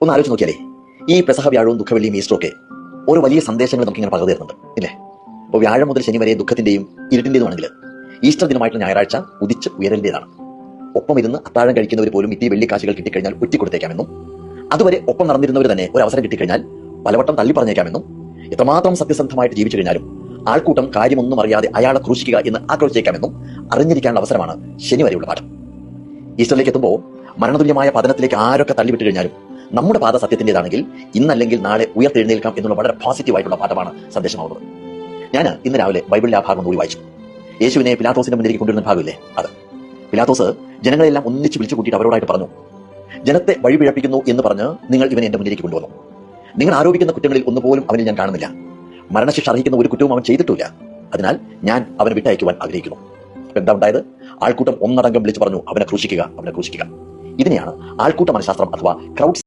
ഒന്ന് ആലോചിച്ച് നോക്കിയാലേ, ഈ പെസഹ വ്യാഴവും ദുഃഖവെള്ളിയും ഈസ്റ്ററും ഒക്കെ ഓരോ വലിയ സന്ദേശങ്ങൾ നമുക്കിങ്ങനെ പകർന്നു തരുന്നുണ്ട് ഇല്ലേ? അപ്പോൾ വ്യാഴം മുതൽ ശനി വരെ ദുഃഖത്തിന്റെയും ഇരുട്ടിന്റേതുമാണെങ്കിൽ, ഈസ്റ്റർ ദിനമായിട്ടുള്ള ഞായറാഴ്ച ഉദിച്ച് ഉയരലിന്റേതാണ്. ഒപ്പം ഇരുന്ന് അത്താഴം കഴിക്കുന്നവർ പോലും ഇത്തി വെള്ളിക്കാശുകൾ കിട്ടിക്കഴിഞ്ഞാൽ ഒറ്റിക്കൊടുത്തേക്കാമെന്നും, അതുവരെ ഒപ്പം നടന്നിരുന്നവർ തന്നെ ഒരു അവസരം കിട്ടിക്കഴിഞ്ഞാൽ പലവട്ടം തള്ളി പറഞ്ഞേക്കാമെന്നും, എത്രമാത്രം സത്യസന്ധമായിട്ട് ജീവിച്ചു കഴിഞ്ഞാലും ആൾക്കൂട്ടം കാര്യമൊന്നും അറിയാതെ അയാളെ ക്രൂശിക്കുക എന്ന് ആക്രോശിച്ചേക്കാമെന്നും അറിഞ്ഞിരിക്കാനുള്ള അവസരമാണ് ശനി വരെയുള്ള പാഠം. ഈസ്റ്ററിലേക്ക് എത്തുമ്പോൾ മരണതുല്യമായ പതനത്തിലേക്ക് ആരൊക്കെ തള്ളിവിട്ട് കഴിഞ്ഞാലും നമ്മുടെ പാത സത്യത്തിൻ്റെതാണെങ്കിൽ ഇന്നല്ലെങ്കിൽ നാളെ ഉയർത്തെഴുന്നേൽക്കാം എന്നുള്ള വളരെ പോസിറ്റീവായിട്ടുള്ള പാഠമാണ് സന്ദേശമാവുന്നത്. ഞാൻ ഇന്ന് രാവിലെ ബൈബിളിലെ ആ ഭാഗം കൂടി വായിച്ചു. യേശുവിനെ പിലാത്തോസിന്റെ മുന്നിലേക്ക് കൊണ്ടുവരുന്ന ഭാഗമില്ലേ, അത് പിലാത്തോസ് ജനങ്ങളെല്ലാം ഒന്നിച്ച് വിളിച്ചു കൂട്ടിയിട്ട് അവരോടായിട്ട് പറഞ്ഞു, ജനത്തെ വഴിപിഴപ്പിക്കുന്നു എന്ന് പറഞ്ഞ് നിങ്ങൾ ഇവനെ എന്റെ മുന്നിലേക്ക് കൊണ്ടുവന്നു. നിങ്ങൾ ആരോപിക്കുന്ന കുറ്റങ്ങളിൽ ഒന്നുപോലും അവനിൽ ഞാൻ കാണുന്നില്ല. മരണശിക്ഷ അർഹിക്കുന്ന ഒരു കുറ്റവും അവൻ ചെയ്തിട്ടില്ല. അതിനാൽ ഞാൻ അവനെ വിട്ടയക്കുവാൻ ആഗ്രഹിക്കുന്നു. അപ്പൊ എന്താ ഉണ്ടായത്? ആൾക്കൂട്ടം ഒന്നടങ്കം വിളിച്ചു പറഞ്ഞു, അവനെ ക്രൂശിക്കുക, അവനെ ക്രൂശിക്കുക. ഇതിനെയാണ് ആൾക്കൂട്ട മനഃശാസ്ത്രം അഥവാ ക്രൗഡ്